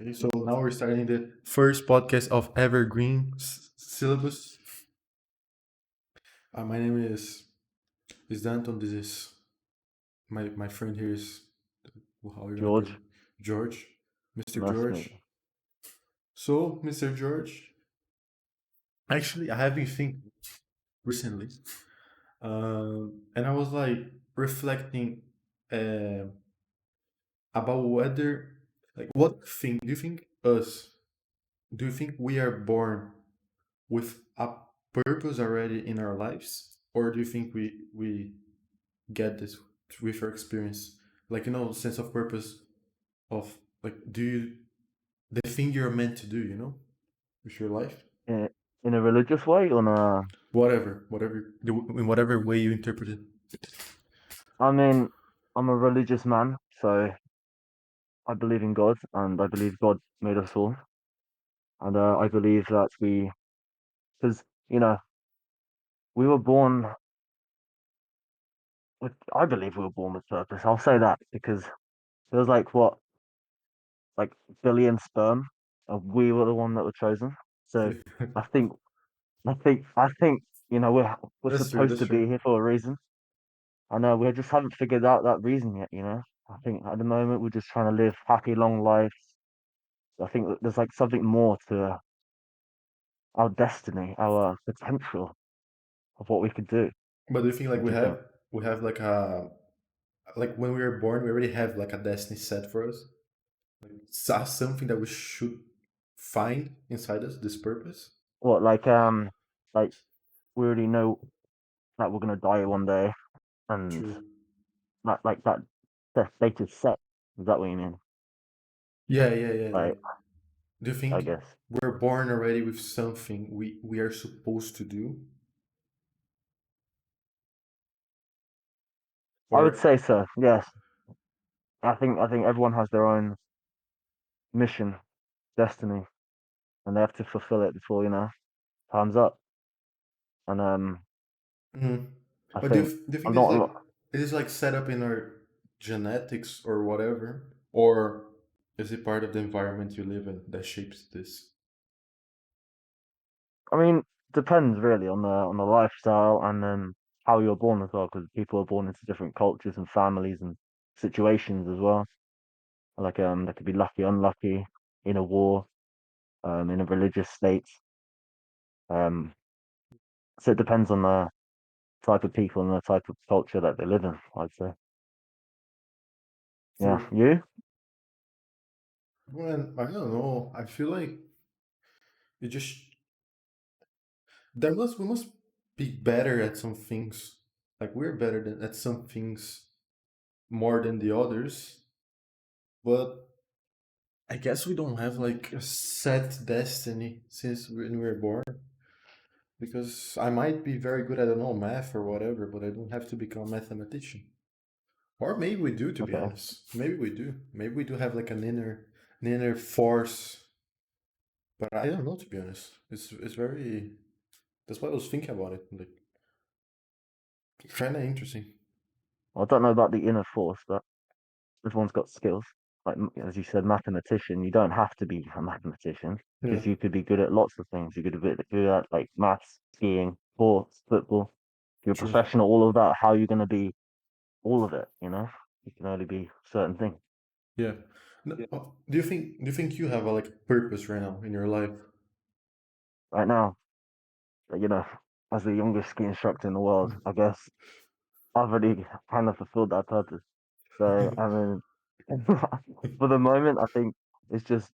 Okay, so now we're starting the first podcast of Evergreen Syllabus. My name is Danton. This is my friend here is how are you gonna call George, him? George, Mr. nice to meet George. So, Mr. George, actually, I have been thinking recently, and I was like reflecting uh, about whether, like, what thing do you think us? Do you think we are born with a purpose already in our lives, or do you think we get this with our experience, like sense of purpose of like do you the thing you're meant to do, with your life, in, in a religious way or a, whatever in whatever way you interpret it. I mean, I'm a religious man, so I believe in God and I believe God made us all. And I believe that because, we were born I believe we were born with purpose. I'll say that because there's like billion sperm and we were the one that were chosen. So I think, I think, we're That's true. supposed That's to be true. here for a reason. I know we just haven't figured out that reason yet. I think at the moment we're just trying to live happy, long lives. I think that there's like something more to our destiny, our potential of what we could do. But do you think like What we do you think? have we have like when we were born we already have like a destiny set for us, something that we should find inside us, this purpose? What like we already know that we're gonna die one day, and True. that date is set. Is that what you mean? Yeah. Like, Like, do you I think guess we're born already with something we are supposed to do? I would Or say so. Yes, I think everyone has their own mission, destiny, and they have to fulfill it before time's up. And Mhm. I But do you, think do you think I'm this not is a like lot. it is like set up in our genetics or whatever? Or is it part of the environment you live in that shapes this? I mean, depends really on the lifestyle and how you're born as well, because people are born into different cultures and families and situations as well. Like they could be lucky, unlucky, in a war, in a religious state. Um, so it depends on the type of people and the type of culture that they live in, I'd say. Yeah, True. you? Well, I don't know. I feel like it just we must be better at some things. Like we're better at some things more than the others. But I guess we don't have like a set destiny since when we were born. Because I might be very good at, I don't know, math or whatever, but I don't have to become a mathematician. Or maybe we do, to be Okay. honest. Maybe we do. Maybe we do have like an inner force. But I don't know, to be honest. It's very. That's why I was thinking about it. Like, kind of interesting. I don't know about the inner force, but everyone's got skills. Like as you said, mathematician. You don't have to be a mathematician Yeah, because you could be good at lots of things. You could be good at like maths, skiing, sports, football. If you're a true. professional, all of that. How are you going to be all of it? You can only be certain things. Yeah. No, do you think you have a like purpose right now in your life? Right now, you know, as the youngest ski instructor in the world, I guess I've already kind of fulfilled that purpose. So I mean, for the moment, I think it's just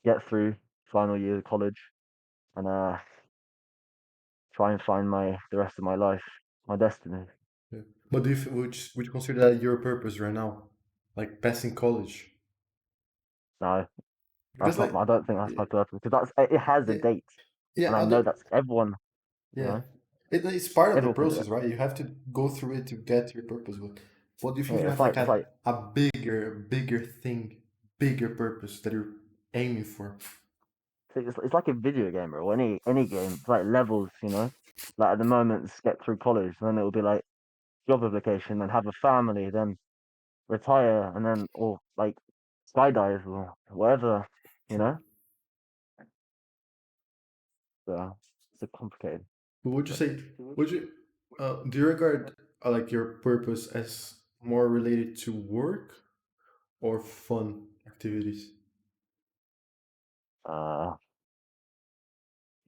get through final year of college and try and find my the rest of my life, my destiny. Yeah. But would you consider that your purpose right now? Like passing college? No, Because like, I don't think that's my purpose because it has a yeah, date, yeah, and I know other, that's everyone. You yeah. know, It's part of the everyone can do process, it. right? You have to go through it to get to your purpose. But what do you think you Yeah, have like it's like a bigger thing, bigger purpose that you're aiming for? it's like a video game or any game. It's like levels. Like at the moment, it's get through college, then it will be like job application, then have a family, then retire, and then or like skydive or whatever. you know. So it's a complicated. But would you But say, would you, do you regard like your purpose as more related to work or fun activities? uh,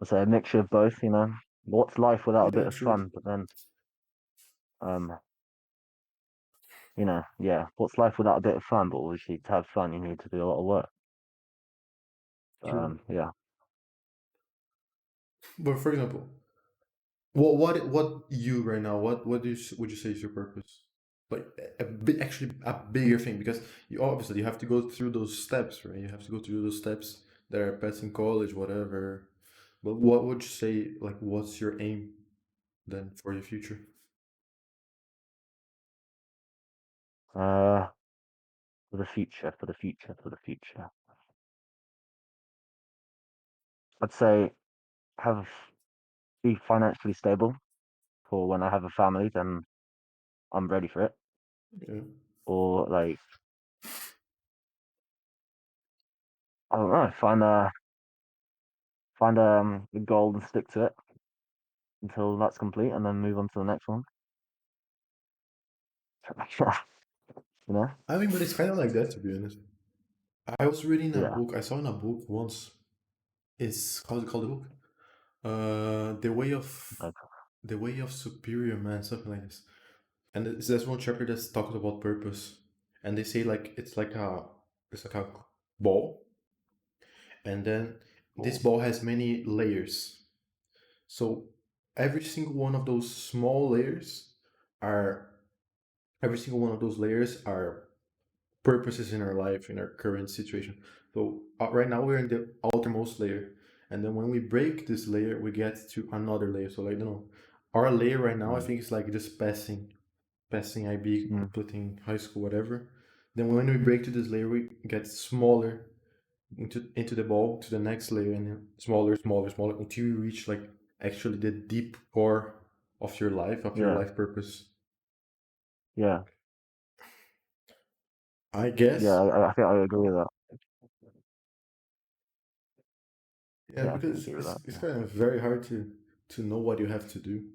I'd say a mixture of both. You know, what's life without a bit Yeah, of true. fun? But then, um, yeah, what's life without a bit of fun? But obviously, to have fun, you need to do a lot of work. True. Yeah. But for example, what you right now? What do you, would you say is your purpose? Like a bit, actually a bigger thing, because you obviously you have to go through those steps, right? You have to go through those steps that are passing college, whatever. But what would you say? Like, what's your aim then for your future? Uh, for the future, for the future, for the future, I'd say have be financially stable for when I have a family. Then I'm ready for it. Yeah. Or like I don't know, find a goal and stick to it until that's complete, and then move on to the next one. you know? I mean, but it's kind of like that, to be honest. I was reading a Yeah. book. I saw in a book once. It's how's it called the book? Like, The way of superior man, something like this. And there's one chapter that talks about purpose, and they say like it's like a ball, and then this cool. ball has many layers. So every single one of those small layers are every single one of those layers are purposes in our life, in our current situation. So right now we're in the outermost layer, and then when we break this layer, we get to another layer. So like, our layer right now, I Mm, think it's like just passing IB, mm, completing high school, whatever. Then when we break to this layer, we get smaller into the ball to the next layer, and then smaller, smaller, smaller until you reach like actually the deep core of your yeah. life purpose. Yeah. I Yeah. guess. I think I agree with that. Yeah, Yeah, I can because agree with that. it's Yeah. kind of very hard to know what you have to do.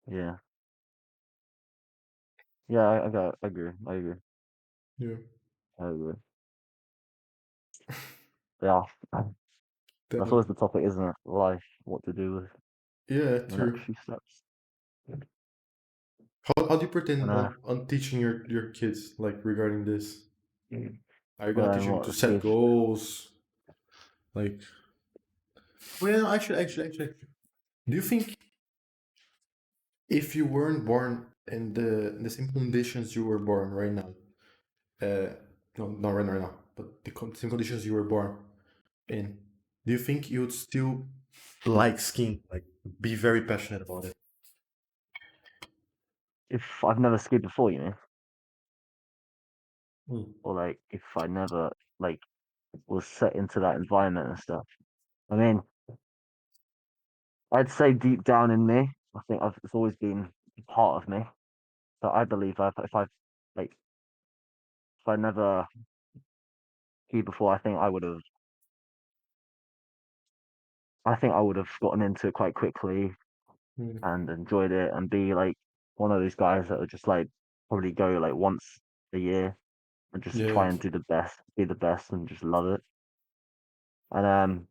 Yeah. Yeah. I agree. I agree. Yeah, I agree. Yeah. That's always definitely. the topic, isn't it? Life, what to do with Yeah, the next true. few steps. How do you And pretend on teaching your kids like regarding this? Are you gonna teach then them to what? set goals? Like, well, actually, do you think if you weren't born in the same conditions you were born right now, uh, no, not right now, but the same conditions you were born in, do you think you would still like skiing, like be very passionate about it? If I've never skied before, Hmm. or like if I never like was set into that environment and stuff. I mean, I'd say deep down in me, it's always been part of me. So I believe like if I never skied before, I think I would have gotten into it quite quickly Hmm. and enjoyed it and be like one of those guys that would just like probably go like once a year and just Yeah. try and be the best and just love it. And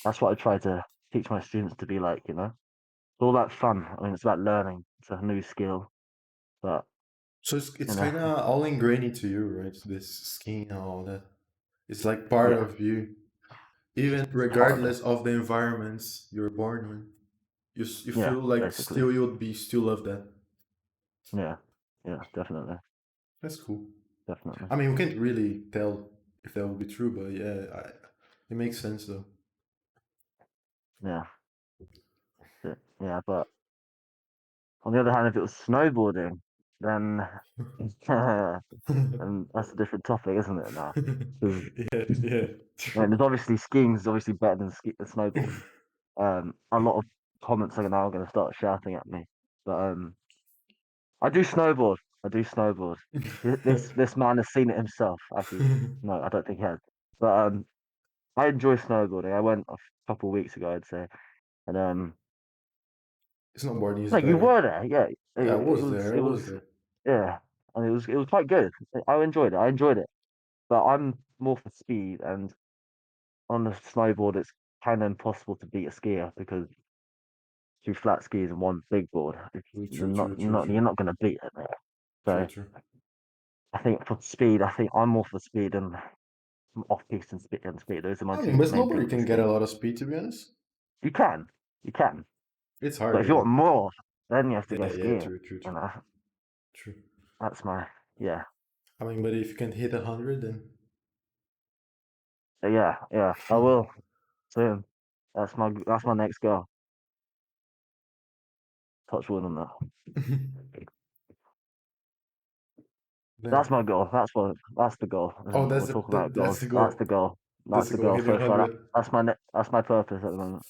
that's what I try to teach my students to be like. It's all that fun. I mean, it's about learning. It's a new skill, but So you it's know, kind of all ingrained into you, right? This skiing and all that. It's like part yeah, of you, even it's part of me. regardless of the environments you're born in. You Yeah, feel like basically. still you'll be still love that. Yeah, yeah, definitely, That's cool. definitely. I mean, we can't really tell if that will be true, but yeah, it makes sense though. Yeah, yeah. But on the other hand, if it was snowboarding, then and that's a different topic, isn't it? Now, because Yeah, yeah, I mean, true. there's obviously skiing is obviously better than snowboarding. A lot of comments are now going to start shouting at me, but I do snowboard. I do snowboard. This man has seen it himself. Actually, no, I don't think he has. But I enjoy snowboarding. I went a couple of weeks ago, I'd say, and Snowboarding is like you better. were there, yeah. Yeah, I It was was there. I it was was there. yeah, and it was quite good. I enjoyed it. I enjoyed it. But I'm more for speed, and on the snowboard, it's kind of impossible to beat a skier because two flat skis and one big board. True, true, true, true, You're true, not going to beat it. true, So true. I think for speed, I think I'm more for speed and off piste and speed. Those are my I mean, two with main snowboard, you things for can get a skiing. lot of speed, to be honest. You can, you can, It's but if harder, you want though. more, then you have to go Yeah, yeah, skiing. true, true, You true, know, true. that's my yeah, I mean, but if you can hit 100, then. yeah. I will soon. That's my next goal. Touch wood on that. That's Then. my goal. That's the goal. Oh, We'll talk about that's goals. the That's goal. the goal. That's That's the the goal. goal Hitting so far. 100. That's my purpose at the moment.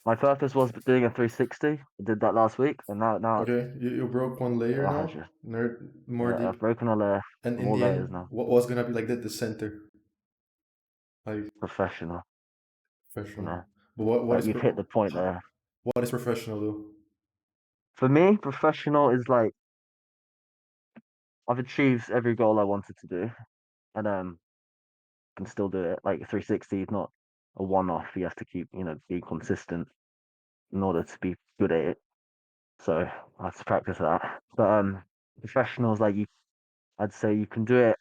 My purpose was doing a 360. I did that last week, and now it's Okay, you broke one layer now. 100. More Yeah, I've deep. broken a layer, And in more the layers end, now. what was gonna be like the center, like Professional, you professional. know. But Like you've hit the point there. what is professional though? For me, professional is like I've achieved every goal I wanted to do, and can still do it. Like 360 is not a one-off. You have to keep, being consistent in order to be good at it. So I have to practice that. But professionals like you, I'd say you can do it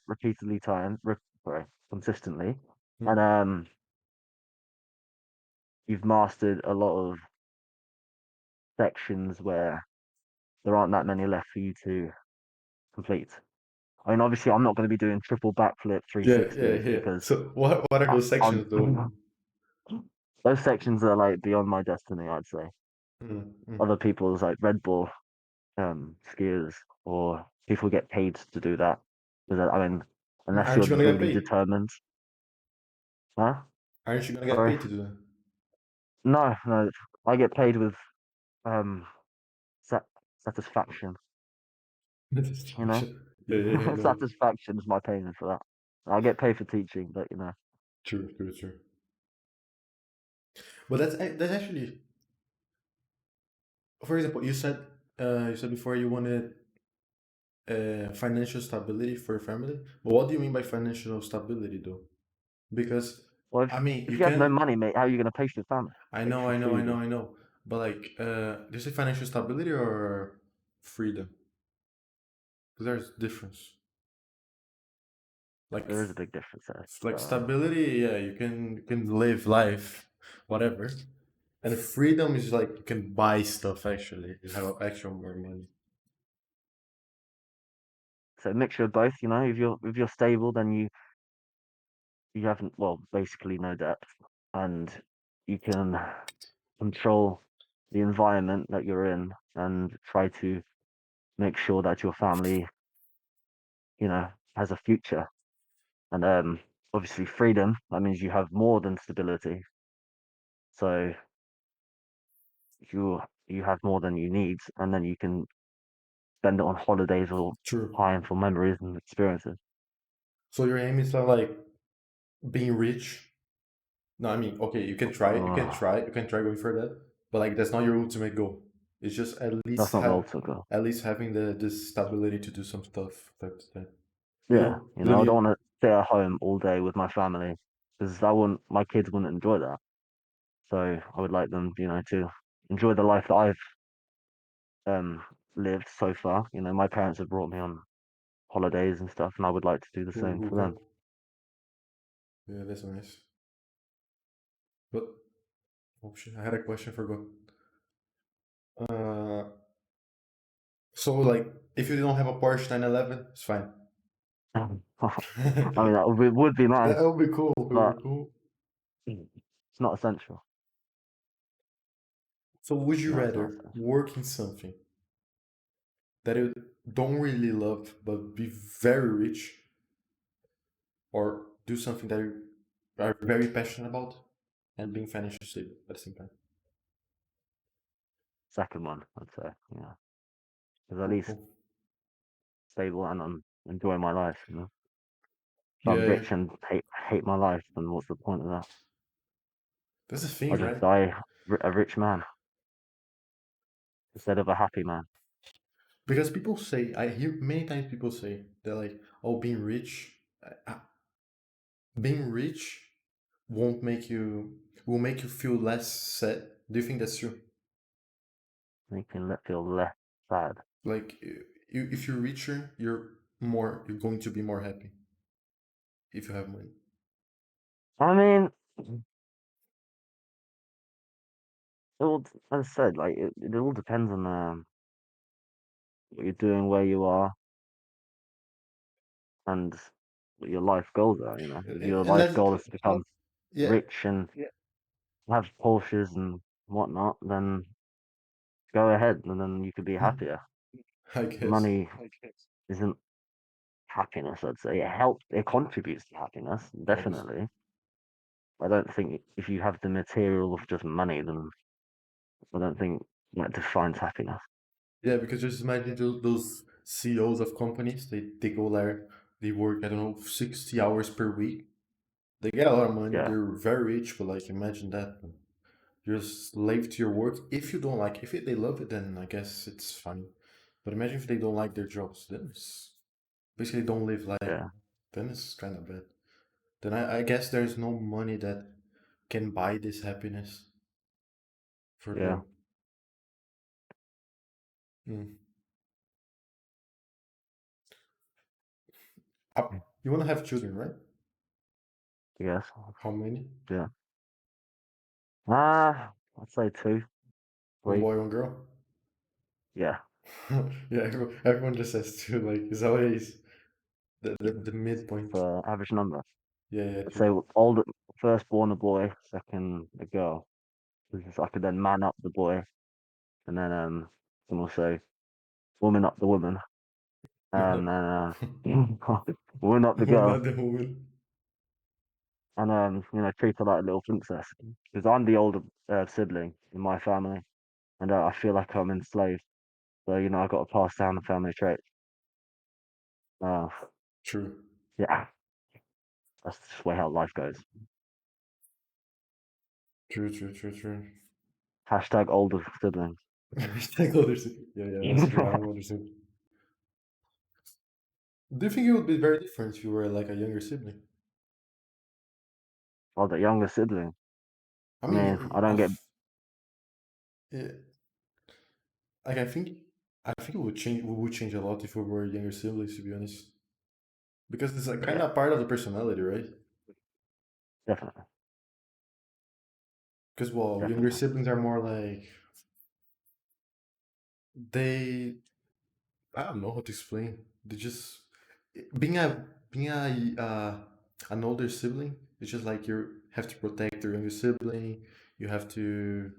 sorry, consistently, and Hmm? you've mastered a lot of sections where there aren't that many left for you to complete. I mean, obviously, I'm not going to be doing triple backflip Yeah, yeah, 360s yeah. because So what are those I'm sections though? those sections are like beyond my destiny. I'd say Hmm, hmm. other people's like Red Bull skiers or people get paid to do that. Because I mean, unless Aren't you're you gonna get really paid? determined, huh? Aren't you gonna get Sorry, paid to do that? no, no, I get paid with um sat- satisfaction. You know, Distraction. Yeah, yeah, yeah, no. satisfaction is my payment for that. I get paid for teaching, but True, true, true. But that's actually, for example, you said before you wanted financial stability for your family. But what do you mean by financial stability, though? Because well, I mean, if you you have no can. money, mate, how are you going to pay for your family? I Pay know, for I know, I food know, and I know. But like, do you say financial stability or freedom? Because there's difference. Like, there is a big difference there. like But stability, yeah, you can live life, whatever. And freedom is like you can buy stuff actually. You have actual more money. so a mixture of both. If you're stable, then you haven't well basically no debt, and you can control the environment that you're in and try to make sure that your family has a future. And obviously freedom, that means you have more than stability, so you have more than you need, and then you can spend it on holidays or True. time for memories and experiences. So your aim is not like being rich. No, I mean, okay, uh, you can try going for that, but like that's not your ultimate goal. It's just that's not the ultimate goal. at least having the stability to do some stuff that Yeah, you don't I don't need. want to stay at home all day with my family because my kids wouldn't enjoy that. So I would like them, to enjoy the life that I've um lived so far. My parents have brought me on holidays and stuff, and I would like to do the Cool, same cool, for them. cool. Yeah, that's nice. But oh shit, I had a question forgot. Uh, so like if you don't have a Porsche 911, it's fine. I mean, that would be That nice, would be cool. It would but be cool. it's not essential. So would you No, it's not rather essential. work in something that you don't really love but be very rich, or do something that you are very passionate about and being financially stable at the same time? Second one, I'd say. Yeah, because at Cool, least cool. stable and I'm enjoying my life. If I'm Yeah, yeah. rich and hate my life, then what's the point of that? That's the I'll thing, just right? die a rich man instead of a happy man. Because people say, I hear many times people say they're like, "Oh, being rich won't make you will make you feel less sad." Do you think that's true? Make me feel less sad. Like, if you're richer, you're going to be more happy if you have money. I mean, as I said, like it all depends on what you're doing, where you are, and what your life goals are. You know, if your And life that's goal is to become yeah, rich and have Porsches and whatnot, then go ahead, and then you could be happier. I guess. Money isn't happiness, I'd say. It contributes to happiness, Obviously. definitely. I don't think if you have the material of just money, then I don't think that defines happiness. Yeah, because just imagine those CEOs of companies, they go there, they work, I don't know, 60 hours per week. They get a lot of money, Yeah, they're very rich, but like imagine that. You're a slave to your work. If you don't like, they love it, then I guess it's fine. But imagine if they don't like their jobs, then it's basically don't live life. yeah, Then it's kind of bad. Then I guess there's no money that can buy this happiness for yeah, them. Mm. You want to have children, right? yes, How many? yeah. I'd say two, One three. boy, one girl? Yeah, Yeah, everyone just says two. Like it's always the midpoint. for average number. Yeah, yeah, I'd true. say older, first born a boy, second a girl. Because I could then man up the boy, and then and also woman up the woman, and then woman up the One girl, other woman. and treat her like a little princess. Because I'm the older sibling in my family, and I feel like I'm enslaved. So I got to pass down the family trait. Uh, True. yeah, that's just the way how life goes. True, true, true, true. Hashtag older siblings. Stakeholders. Yeah, yeah, that's true. I understand. Do you think it would be very different if you were like a younger sibling? Or the younger sibling. I I mean, mean, I don't get. yeah, like I think it would change. We would change a lot if we were younger siblings, to be honest, because it's like kind Yeah, of part of the personality, right? definitely, Because well, younger definitely. siblings are more like they I don't know how to explain. They just being an older sibling. It's just like you have to protect your younger sibling. You have to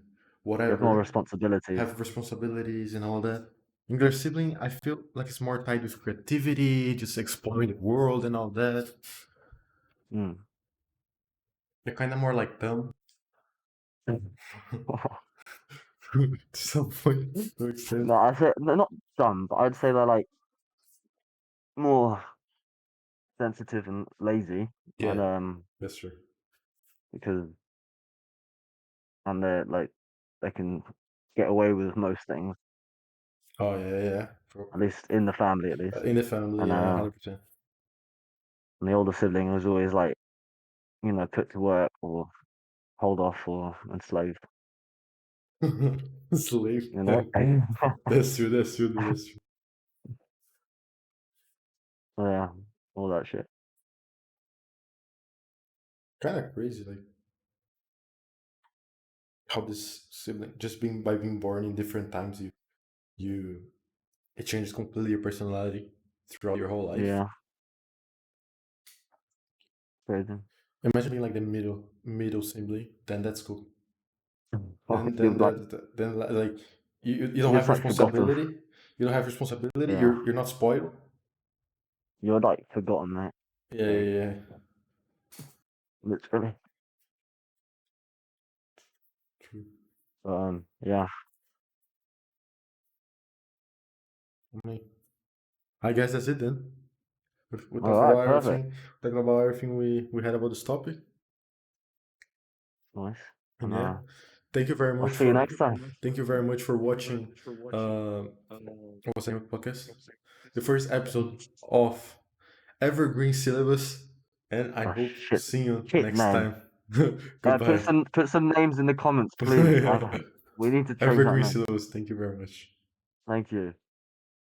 You have more whatever responsibilities. have responsibilities and all that. Younger sibling, I feel like it's more tied with creativity, just exploring the world and all that. Mm. They're kind of more like them to some point, to extent. No, I say they're not dumb, but I'd say they're like more sensitive and lazy, and Yeah, that's true. because they're like they can get away with most things, Oh yeah, yeah, yeah. at least in the family, at least. In the family, And yeah, 100%. the older sibling was always like put to work or hold off or enslaved. Slave. You know, That's true. That's true. Dude, that's true. yeah, all that shit. Kind of crazy, like how this sibling just being by being born in different times, you it changes completely your personality throughout your whole life. Yeah, crazy. Imagine being like the middle sibling. Then that's cool. You're like Then like you don't you're have just like forgotten. responsibility. You don't have responsibility. Yeah, You're not spoiled. you're like forgotten, mate. Yeah, So yeah, yeah. literally. True. Yeah, I mean, I guess that's it then. We All talked right, about perfect. everything. Talking about everything we had about this topic. Nice. And And yeah, thank you very I'll much see you for next time. watching. What was the name of the podcast? The first episode of Evergreen Syllabus, and I Oh hope shit. see you Shit next name. time. Goodbye. Put some names in the comments, please. We need to change that Evergreen name. Syllabus. Thank you very much. Thank you.